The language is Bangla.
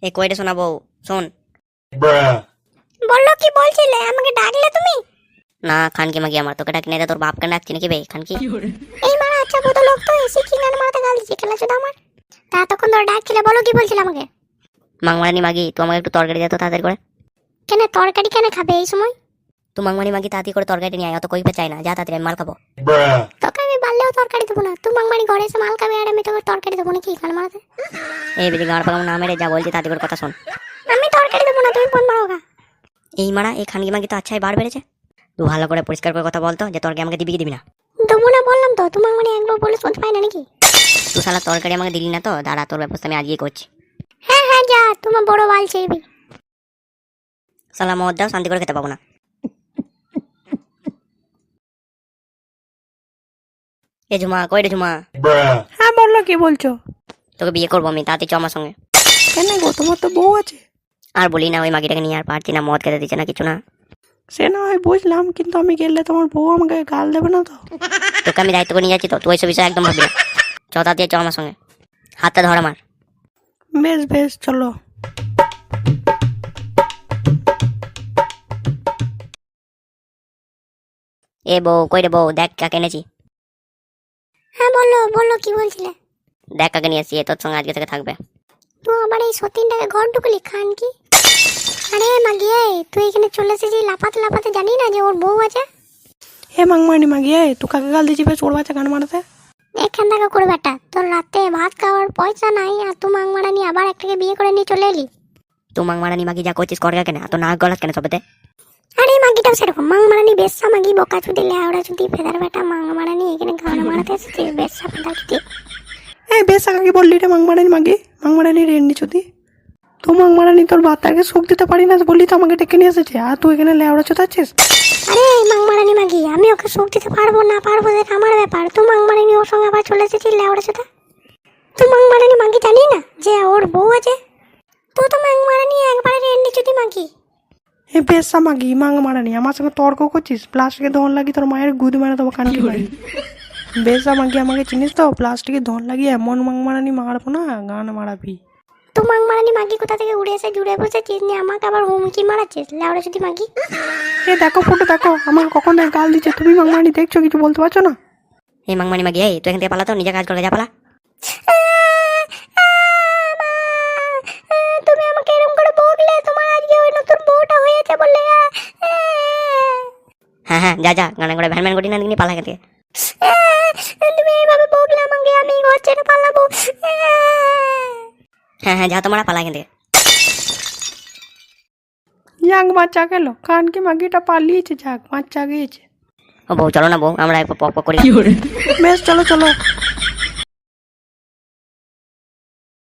এ কইরে শোনা বউ, শোন। বললো কি বলছিলে? আমাকে ডাকলে তুমি? না খানকি মাগি আমার, তোকে ডাকি না, তোর বাপকে ডাকছি নাকি বে খানকি? এই মারা আচ্ছা বড় লোক তো এসে কি গান মারতে গাল দিচ্ছে খেলা চোদা আমার। তা তখন ধরে ডাকছিলে, বলো কি বলছিলে আমাকে? মাংমারানি মাগি তুই আমাকে একটু তরকারি দে তো তাড়াতাড়ি করে। কেন তরকারি কেন খাবে এই সময়? তুই মাংমানি মাগি তাড়াতাড়ি করে তরকারি নিয়ে আয়, অত কইতে চাই না, যা তাড়াতাড়ি আমি মাল খাবো। তোকে আমি বাড়লেও তরকারি দেবো না, তুই মাংমারি ঘরে এসে মাল খাবে আর আমি তোকে তরকারি দেবো নাকি গান মারাতে? এই বেদি গাঁড় পাকাম না মেরে যা বলছি তাড়াতাড়ি করে কথা শোন। আমি তরকারি দেবো না, তুমি ফোন মারো গা। এই মারা এই খানকি মাগি তো আচ্ছাই বার বেড়েছে। তুই ভালো করে পরিষ্কার করে কথা বলতো যে তরকারি আমাকে দিবি কি দিবি না। দেবো না বললাম তো, তোমার মানে একবার বলে শুনতে পাই না নাকি? তুই শালা তরকারি আমাকে দিলি না তো, দাঁড়া তোর ব্যবস্থা আমি আজকে করছি। হ্যাঁ হ্যাঁ যা, তোমার বড় বাল ছেড়বি। শালা মদ দাও, শান্তি করে খেতে পাবো না। এ ঝুমা, কই রে ঝুমা? হ্যাঁ বললো, কি বলছো? তোকে বিয়ে করবো আমি, তাড়াতাড়ি চ আমার সঙ্গে। কেন গো, তোমার তো বউ আছে। আর বলি না, ওই মাগিটাকে নিয়ে আর পারছি না, মদ খেতে দিচ্ছে না কিছু না। সে না হয় বুঝলাম, কিন্তু আমি গেলে তোমার বউ আমাকে গাল দেবে না তো? তোকে আমি দায়িত্ব করে নিয়ে যাচ্ছি তো, তুই ওইসব বিষয় একদম ভাববি না। চ তাড়াতাড়ি চ আমার সঙ্গে, হাতটা ধর আমার। বেশ বেশ চলো। এ বউ, কই রে বউ, দেখ কাকে এনেছি। হ্যাঁ বললো বললো কি বলছিলে? দেখ কাকে নিয়ে এসছি, এ তোর সঙ্গে আজকে থেকে থাকবে। তুই আবার এই সতীনটাকে ঘর ঢুকলি খান কি? আরে মাগিয়ে, তুই এখানে চলে এসেছিস লাফাতে লাফাতে, জানি না যে ওর বউ আছে? হে মাংমানি মাগিয়ে, তুই কাকে গাল দিচ্ছি বেশ ওর বাচ্চা গান মারাতে? এখান থেকে করে বেটা, তোর রাতে ভাত খাওয়ার পয়সা নাই আর তুই মাংমারা নিয়ে আবার একটাকে বিয়ে করে নিয়ে চলে এলি। তুই মাংমারানি মাগি যা করছিস কর কেন, তো নাক গলাস কেন সবেতে? আরে মাগিটাও সেরকম মাংমারানি বেশ্যা মাগি, বোকা চুদি লেওড়া চুদি ফেদার বেটা, মাংমারানি এখানে গান মারাতে এসেছিস বেশ্যা ফেদার চুদি। এই বেশ কাকে বললি রে মাংমারানি মাগি? মাংমারানি রেন্ডি চুদি। তো মাংমারানি তোর বাচ্চাকে সুখ দিতে পারি না বললি তো আমাকে ডেকে নিয়ে এসেছে, আর তুই এখানে লেওড়া চোদাচ্ছিস? আরে মাংমারানি মাগি, আমি ওকে সুখ দিতে পারবো না পারবো সেটা আমার ব্যাপার। তুই মাংমারানি ওর সঙ্গে আবার চলে এসেছিস লেওড়া চোদা। তুই মাংমারানি মাগি জানি না যে ওর বউ আছে? তুই তো মাংমারানি একবারে রেন্ডি চুদি মাগি। এই বেশা মাগি মাংমারানি আমার সঙ্গে তর্ক করছিস? প্লাস্টিকের ধন লাগিয়ে তোর মায়ের গুদ মেরে দেবো কানকি মারি। বেশা মাগি আমাকে চিনিস তো? প্লাস্টিকের ধন লাগিয়ে এমন মাংমারানি মারবো না, গান মারাবি। তুই মাংমারানি মাগি কোথা থেকে উড়ে এসে জুড়ে বসেছিস নিয়ে আমাকে আবার হুমকি মারাচ্ছিস লেওড়া চুদি মাগি। এ দেখো ফটো দেখো, আমাকে কখন থেকে গাল দিচ্ছে, তুমি মাংমারানি দেখছো, কিছু বলতে পারছো না? এই মাংমানি মাগি, এই তুই এখান থেকে পালা তো, নিজে কাজ করে যা পালা। তুমি আমাকে এরকম করে বকলে, তোমার আজকে ওই নতুন বউটা হয়েছে বললে। হ্যাঁ হ্যাঁ যা যা, গানা করে ভ্যান ভ্যান করি না নিয়ে পালা এখান থেকে। তুমি এইভাবে বকলে আমাকে, আমি ঘর ছেড়ে পালাবো। হ্যাঁ হ্যাঁ যা তোমরা পালা এখান থেকে। যাক বাচ্চা গেল, কানকি মাগিটা পালিয়েছে, যাক বাচ্চা গিয়েছে। ও বউ চলো না বউ, আমরা একটু পক পক করি। বেশ চলো চলো।